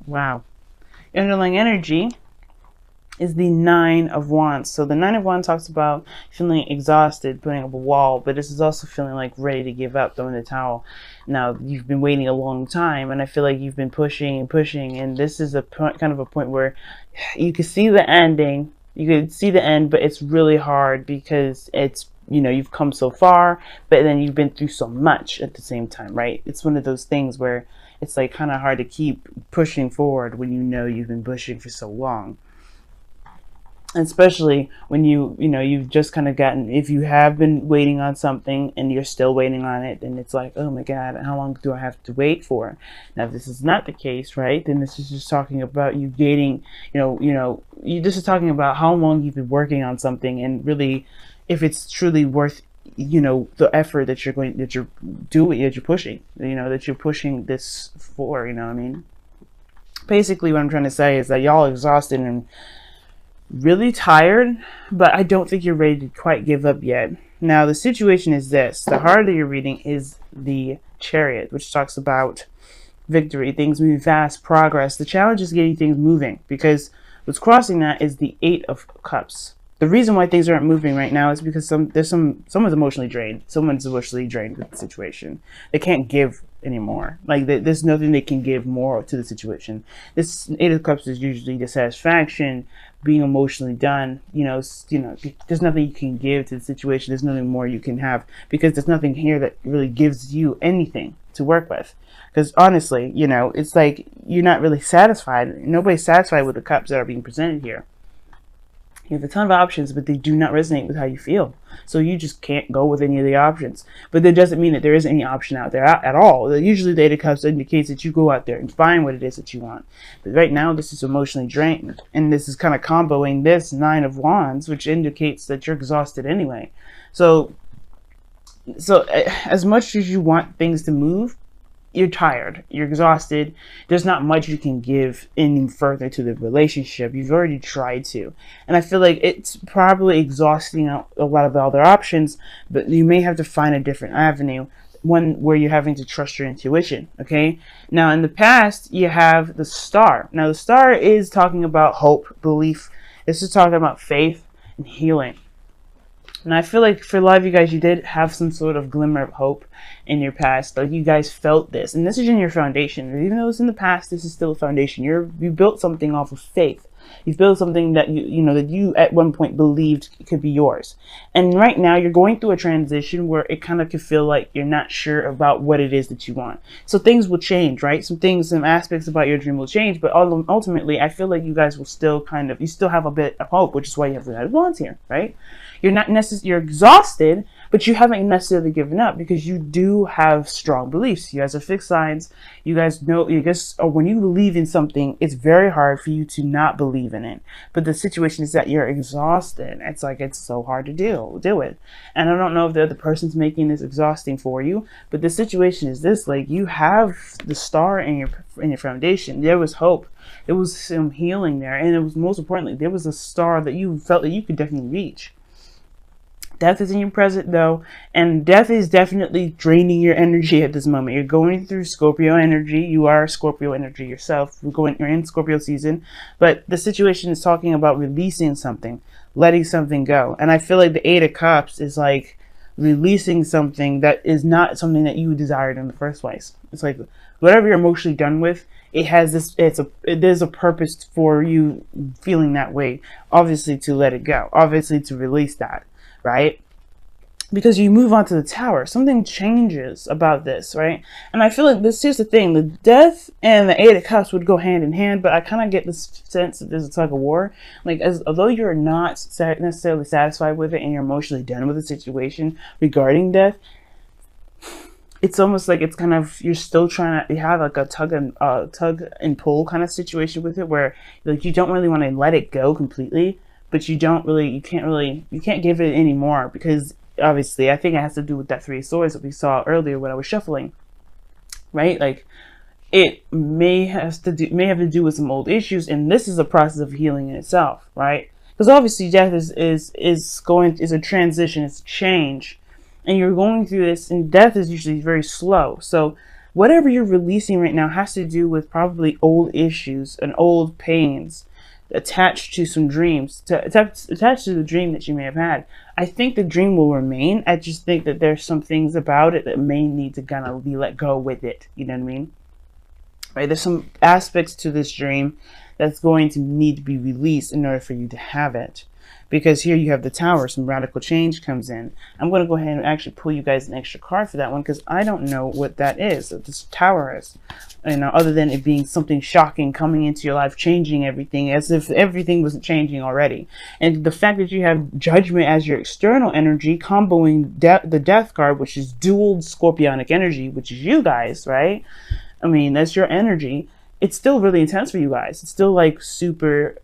Wow. Underlying energy is the Nine of Wands. So the Nine of Wands talks about feeling exhausted, putting up a wall, but this is also feeling like ready to give up, throwing the towel. Now you've been waiting a long time, and I feel like you've been pushing and pushing, and this is a point, kind of a point where you can see the ending. You can see the end, but it's really hard because it's, you know, you've come so far, but then you've been through so much at the same time, right? It's one of those things where it's like kind of hard to keep pushing forward when you know you've been pushing for so long, especially when you've just kind of gotten, if you have been waiting on something and you're still waiting on it, then it's like, oh my god, how long do I have to wait for? Now if this is not the case, right, then this is just talking about you dating, this is talking about how long you've been working on something, and really if it's truly worth, the effort that you're doing, that you're pushing, that you're pushing this for, what I mean. Basically what I'm trying to say is that y'all are exhausted and really tired, but I don't think you're ready to quite give up yet. Now, the situation is this. The card that you're reading is the Chariot, which talks about victory, things moving fast, progress. The challenge is getting things moving, because what's crossing that is the Eight of Cups. The reason why things aren't moving right now is because someone's emotionally drained. Someone's emotionally drained with the situation. They can't give anymore. Like there's nothing they can give more to the situation. This Eight of Cups is usually dissatisfaction, being emotionally done. There's nothing you can give to the situation. There's nothing more you can have, because there's nothing here that really gives you anything to work with. Because honestly, it's like you're not really satisfied. Nobody's satisfied with the cups that are being presented here. You have a ton of options, but they do not resonate with how you feel. So you just can't go with any of the options. But that doesn't mean that there isn't any option out there at all. Usually the Eight of Cups indicates that you go out there and find what it is that you want. But right now this is emotionally drained. And this is kind of comboing this Nine of Wands, which indicates that you're exhausted anyway. So as much as you want things to move, you're tired, you're exhausted, there's not much you can give any further to the relationship. You've already tried to, and I feel like it's probably exhausting a lot of the other options, but you may have to find a different avenue, one where you're having to trust your intuition. Okay, now in the past you have the Star. Now the Star is talking about hope, belief. This is talking about faith and healing. And I feel like for a lot of you guys, you did have some sort of glimmer of hope in your past. Like you guys felt this. And this is in your foundation. Even though it's in the past, this is still a foundation. You built something off of faith. You've built something that that you at one point believed could be yours. And right now you're going through a transition where it kind of could feel like you're not sure about what it is that you want. So things will change, right? Some aspects about your dream will change, but ultimately I feel like you guys will still you still have a bit of hope, which is why you have the Knight of Wands here, right? You're exhausted, but you haven't necessarily given up, because you do have strong beliefs. You guys are fixed signs. You guys know, when you believe in something, it's very hard for you to not believe in it. But the situation is that you're exhausted. It's like, it's so hard to deal with. And I don't know if the other person's making this exhausting for you, but the situation is this: like, you have the Star in your foundation. There was hope. There was some healing there, and it was, most importantly, there was a star that you felt that you could definitely reach. Death is in your present though, and death is definitely draining your energy at this moment. You're going through Scorpio energy. You are Scorpio energy yourself. You're in Scorpio season, but the situation is talking about releasing something, letting something go. And I feel like the Eight of Cups is like releasing something that is not something that you desired in the first place. It's like whatever you're emotionally done with, it has this, there's a purpose for you feeling that way. Obviously to let it go, obviously to release that. Right? Because you move on to the Tower. Something changes about this, right? And I feel like here's the thing: the Death and the Eight of Cups would go hand in hand, but I kind of get this sense that there's a tug of war. Like, although you're not necessarily satisfied with it and you're emotionally done with the situation regarding death, it's almost like it's kind of, you're still trying to, you have like a tug and pull kind of situation with it, where like you don't really want to let it go completely, but you can't give it any more, because obviously I think it has to do with that Three of Swords that we saw earlier when I was shuffling, right? Like, it may have to do with some old issues, and this is a process of healing in itself, right? Because obviously death is a transition, it's a change, and you're going through this, and death is usually very slow. So whatever you're releasing right now has to do with probably old issues and old pains attached to some dreams, attached to the dream that you may have had. I think the dream will remain. I just think that there's some things about it that may need to kind of be let go with it. You know what I mean? Right? There's some aspects to this dream that's going to need to be released in order for you to have it. Because here you have the Tower, some radical change comes in. I'm going to go ahead and actually pull you guys an extra card for that one, because I don't know what that is, what this Tower is. You know, other than it being something shocking coming into your life, changing everything, as if everything wasn't changing already. And the fact that you have Judgment as your external energy, comboing the Death card, which is dual Scorpionic energy, which is you guys, right? I mean, that's your energy. It's still really intense for you guys. It's still like super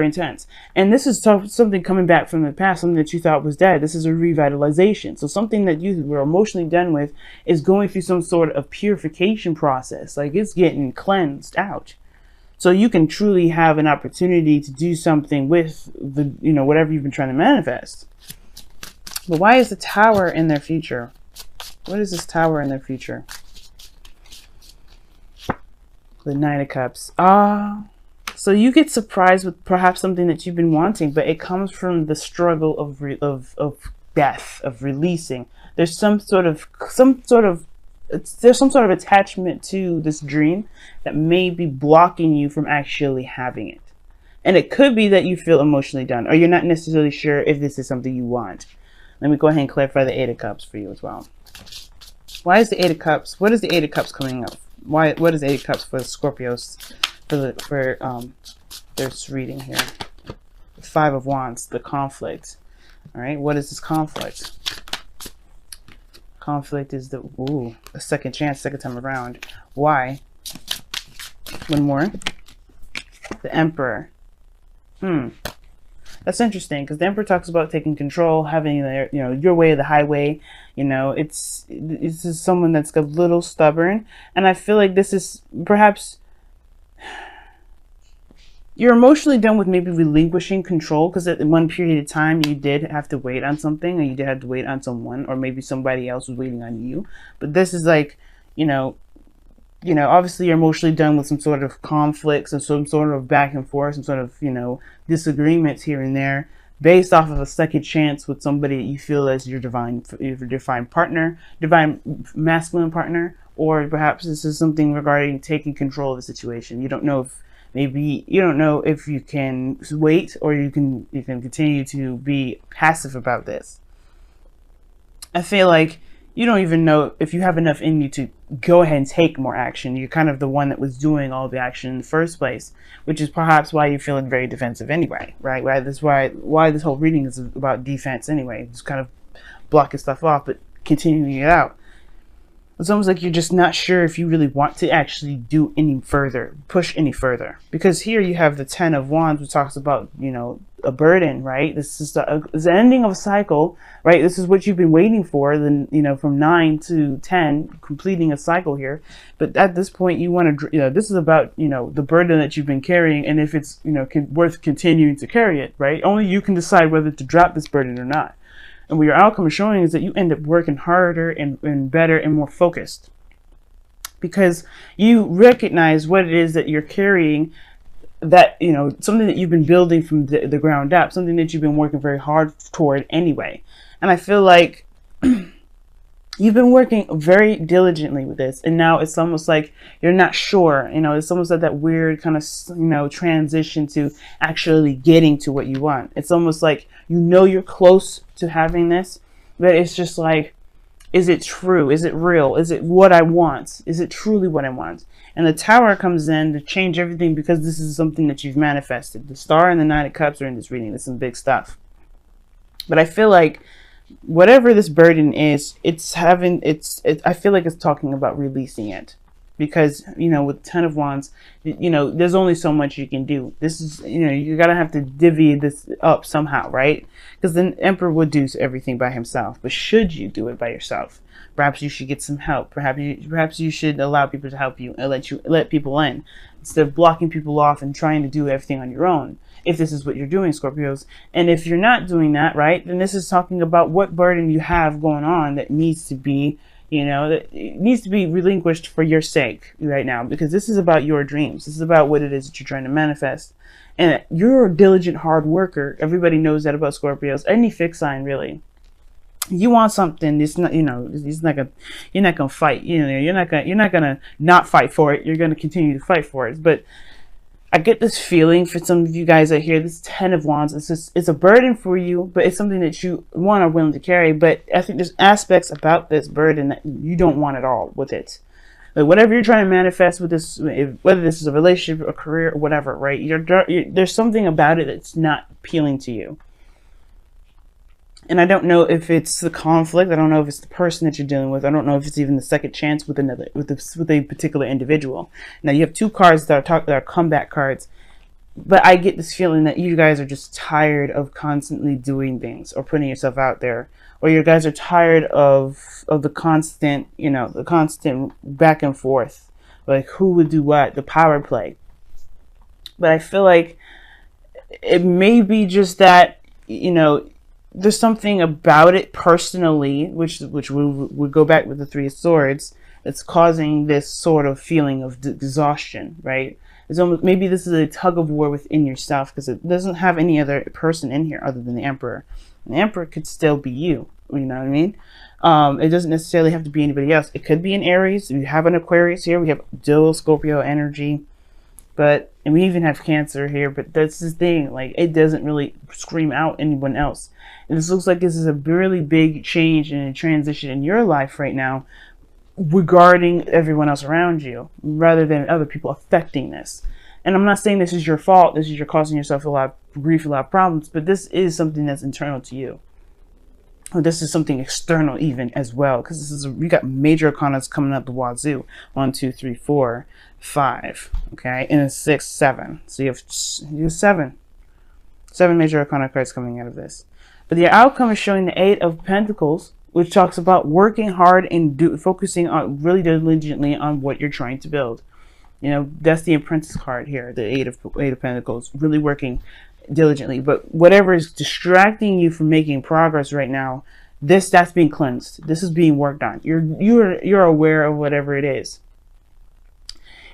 intense. And this is something coming back from the past, something that you thought was dead. This is a revitalization. So something that you were emotionally done with is going through some sort of purification process. Like, it's getting cleansed out. So you can truly have an opportunity to do something with the, you know, whatever you've been trying to manifest. But why is the Tower in their future? What is this Tower in their future? The Knight of Cups. So you get surprised with perhaps something that you've been wanting, but it comes from the struggle of death, of releasing. There's some sort of attachment to this dream that may be blocking you from actually having it. And it could be that you feel emotionally done, or you're not necessarily sure if this is something you want. Let me go ahead and clarify the Eight of Cups for you as well. Why is the Eight of Cups? What is the Eight of Cups coming up? What is Eight of Cups for the Scorpios for this reading here? The Five of Wands, the conflict. All right, what is this conflict? Conflict is a second chance, second time around. Why? One more. The Emperor. That's interesting, because the Emperor talks about taking control, having their, you know, your way or the highway. You know, it's someone that's a little stubborn, and I feel like this is perhaps you're emotionally done with maybe relinquishing control, because at one period of time you did have to wait on something, or you did have to wait on someone, or maybe somebody else was waiting on you. But this is like, you know, obviously you're emotionally done with some sort of conflicts and some sort of back and forth, some sort of, you know, disagreements here and there, based off of a second chance with somebody that you feel as your divine partner, divine masculine partner, or perhaps this is something regarding taking control of the situation. You don't know if you can wait, or you can continue to be passive about this. I feel like you don't even know if you have enough in you to go ahead and take more action. You're kind of the one that was doing all the action in the first place, which is perhaps why you're feeling very defensive anyway, right? That's why this whole reading is about defense anyway. Just kind of blocking stuff off, but continuing it out. It's almost like you're just not sure if you really want to actually do any further, push any further. Because here you have the Ten of Wands, which talks about, you know, a burden, right? This is the ending of a cycle, right? This is what you've been waiting for, then, you know, from 9 to 10, completing a cycle here. But at this point, you want to, you know, this is about, you know, the burden that you've been carrying, and if it's, you know, worth continuing to carry it, right? Only you can decide whether to drop this burden or not. And what your outcome is showing is that you end up working harder and better and more focused, because you recognize what it is that you're carrying, that, you know, something that you've been building from the ground up, something that you've been working very hard toward anyway. And I feel like you've been working very diligently with this, and now it's almost like you're not sure, you know, it's almost like that weird kind of, you know, transition to actually getting to what you want. It's almost like, you know, you're close to having this, but it's just like, is it true? Is it real? Is it what I want? Is it truly what I want? And the Tower comes in to change everything, because this is something that you've manifested. The Star and the Nine of Cups are in this reading. It's some big stuff. But I feel like whatever this burden is, I feel like it's talking about releasing it, because, you know, with Ten of Wands, you know, there's only so much you can do. This is, you know, you gotta have to divvy this up somehow, right? Because the Emperor would do everything by himself. But should you do it by yourself? Perhaps you should get some help. Perhaps you should allow people to help you and let people in, instead of blocking people off and trying to do everything on your own. If this is what you're doing, Scorpios. And if you're not doing that, right, then this is talking about what burden you have going on that needs to be, You know, it needs to be relinquished for your sake right now, because this is about your dreams. This is about what it is that you're trying to manifest. And you're a diligent hard worker. Everybody knows that about Scorpios. Any fixed sign, really. You want something, it's not, you know, it's not gonna, you're not gonna fight. You know, you're not gonna not fight for it. You're gonna continue to fight for it. But I get this feeling for some of you guys out here, this 10 of Wands, it's a burden for you, but it's something that you, one, are willing to carry. But I think there's aspects about this burden that you don't want at all with it. Like whatever you're trying to manifest with this, whether this is a relationship, a career, or whatever, right? There's something about it that's not appealing to you. And I don't know if it's the conflict. I don't know if it's the person that you're dealing with. I don't know if it's even the second chance with a particular individual. Now you have two cards that are comeback cards, but I get this feeling that you guys are just tired of constantly doing things or putting yourself out there, or you guys are tired of the constant, you know, the constant back and forth, like who would do what, the power play. But I feel like it may be just that, you know, there's something about it personally, which would go back with the Three of Swords, that's causing this sort of feeling of exhaustion, right? It's almost, maybe this is a tug of war within yourself, because it doesn't have any other person in here other than the Emperor. And the Emperor could still be you, you know what I mean? It doesn't necessarily have to be anybody else. It could be an Aries. We have an Aquarius here. We have dual Scorpio energy. But, and we even have Cancer here, but that's the thing, like, it doesn't really scream out anyone else. And this looks like this is a really big change and a transition in your life right now regarding everyone else around you, rather than other people affecting this. And I'm not saying this is your fault, this is you're causing yourself a lot of grief, a lot of problems, but this is something that's internal to you. Or this is something external even as well, because this is we got major arcana coming up the wazoo. 1, 2, 3, 4, 5, okay, and a 6, 7. So you have 7 major arcana cards coming out of this. But the outcome is showing the 8 of Pentacles, which talks about working hard and focusing on really diligently on what you're trying to build. You know, that's the Apprentice card here, the 8 of Pentacles, really working diligently. But whatever is distracting you from making progress right now, that's being cleansed. This is being worked on. You're aware of whatever it is.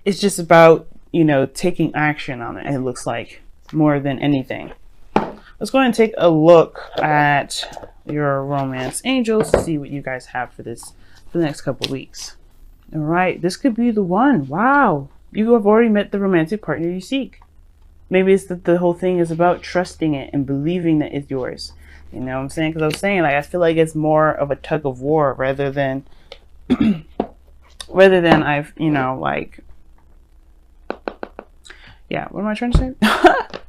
It's just about, you know, taking action on it, it looks like, more than anything. Let's go ahead and take a look at your romance angels to see what you guys have for this for the next couple of weeks. All right, this could be the one. Wow, you have already met the romantic partner you seek. Maybe it's that the whole thing is about trusting it and believing that it's yours. You know what I'm saying? Because I was saying, like, I feel like it's more of a tug of war rather than I've, you know, like, yeah, what am I trying to say?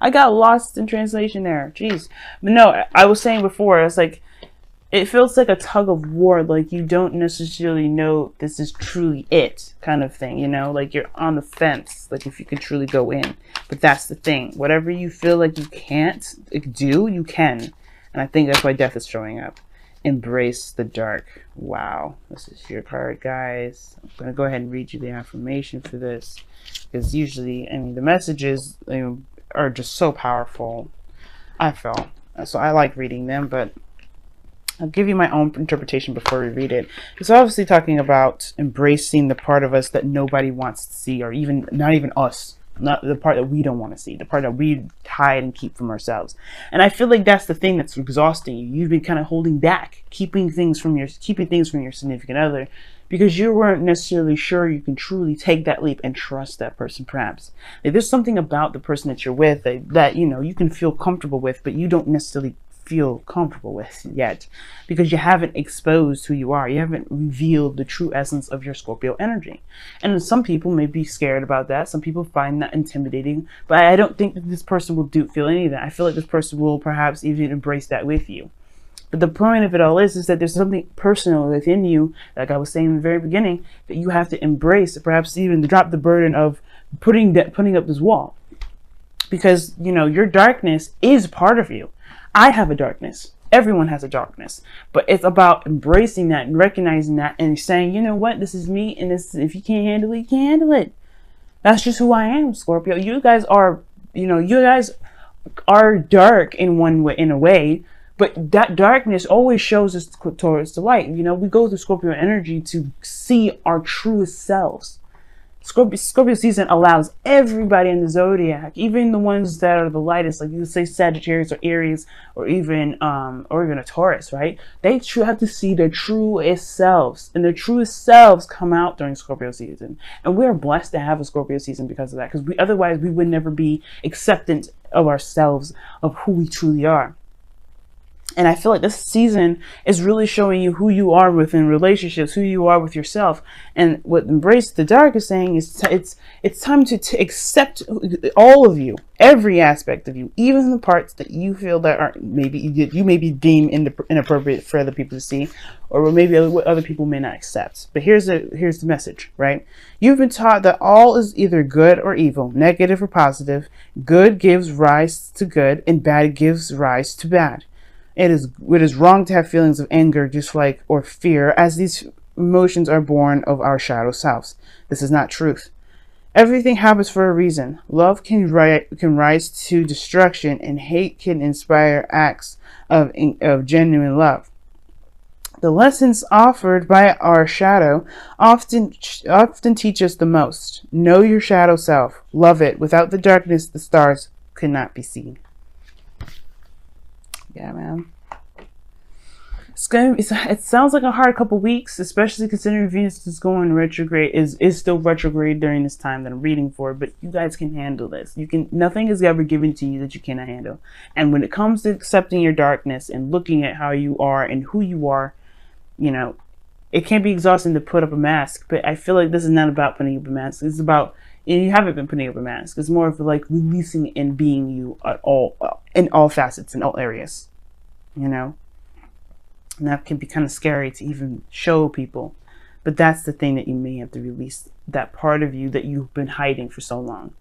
I got lost in translation there. Jeez. But no, I was saying before, it's like, it feels like a tug of war. Like you don't necessarily know this is truly it kind of thing, you know? Like you're on the fence, like if you could truly go in. But that's the thing. Whatever you feel like you can't do, you can. And I think that's why death is showing up. Embrace the dark. Wow. This is your card, guys. I'm going to go ahead and read you the affirmation for this. Because usually, I mean, the messages, you know, are just so powerful, I feel. So I like reading them, but I'll give you my own interpretation before we read it. It's obviously talking about embracing the part of us that nobody wants to see, or even not even us. Not the part that we don't want to see, the part that we hide and keep from ourselves. And I feel like that's the thing that's exhausting you. You've been kind of holding back, keeping things from your significant other, because you weren't necessarily sure you can truly take that leap and trust that person. Perhaps like, there's something about the person that you're with that you know you can feel comfortable with, but you don't necessarily feel comfortable with yet, because you haven't exposed who you are. You haven't revealed the true essence of your Scorpio energy. And some people may be scared about that. Some people find that intimidating, but I don't think that this person will feel any of that. I feel like this person will perhaps even embrace that with you. But the point of it all is that there's something personal within you, like I was saying in the very beginning, that you have to embrace, perhaps even drop the burden of putting up this wall. Because, you know, your darkness is part of you. I have a darkness. Everyone has a darkness. But it's about embracing that and recognizing that and saying, you know what, this is me, and this, if you can't handle it, you can't handle it. That's just who I am, Scorpio. You guys are, you know, you guys are dark in a way, But that darkness always shows us towards the light. You know, we go through Scorpio energy to see our truest selves. Scorpio season allows everybody in the zodiac, even the ones that are the lightest, like you say Sagittarius or Aries, or even a Taurus, right? They have to see their truest selves, and their truest selves come out during Scorpio season. And we're blessed to have a Scorpio season because of that, because otherwise we would never be acceptant of ourselves, of who we truly are. And I feel like this season is really showing you who you are within relationships, who you are with yourself. And what Embrace the Dark is saying is it's time to accept all of you, every aspect of you, even the parts that you feel that are maybe you may be deemed inappropriate for other people to see, or maybe what other people may not accept. But here's the message, right? You've been taught that all is either good or evil, negative or positive. Good gives rise to good, and bad gives rise to bad. It is wrong to have feelings of anger, dislike, or fear, as these emotions are born of our shadow selves. This is not truth. Everything happens for a reason. Love can rise to destruction, and hate can inspire acts of genuine love. The lessons offered by our shadow often teach us the most. Know your shadow self. Love it. Without the darkness, the stars could not be seen. Yeah, man. It sounds like a hard couple weeks, especially considering Venus is going retrograde, is still retrograde during this time that I'm reading for. But you guys can handle this. Nothing is ever given to you that you cannot handle. And when it comes to accepting your darkness and looking at how you are and who you are, you know, it can be exhausting to put up a mask. But I feel like this is not about putting up a mask. It's about, and you haven't been putting up a mask. It's more of like releasing and being you at all, in all facets, in all areas, you know. And that can be kind of scary to even show people, but that's the thing that you may have to release, that part of you that you've been hiding for so long.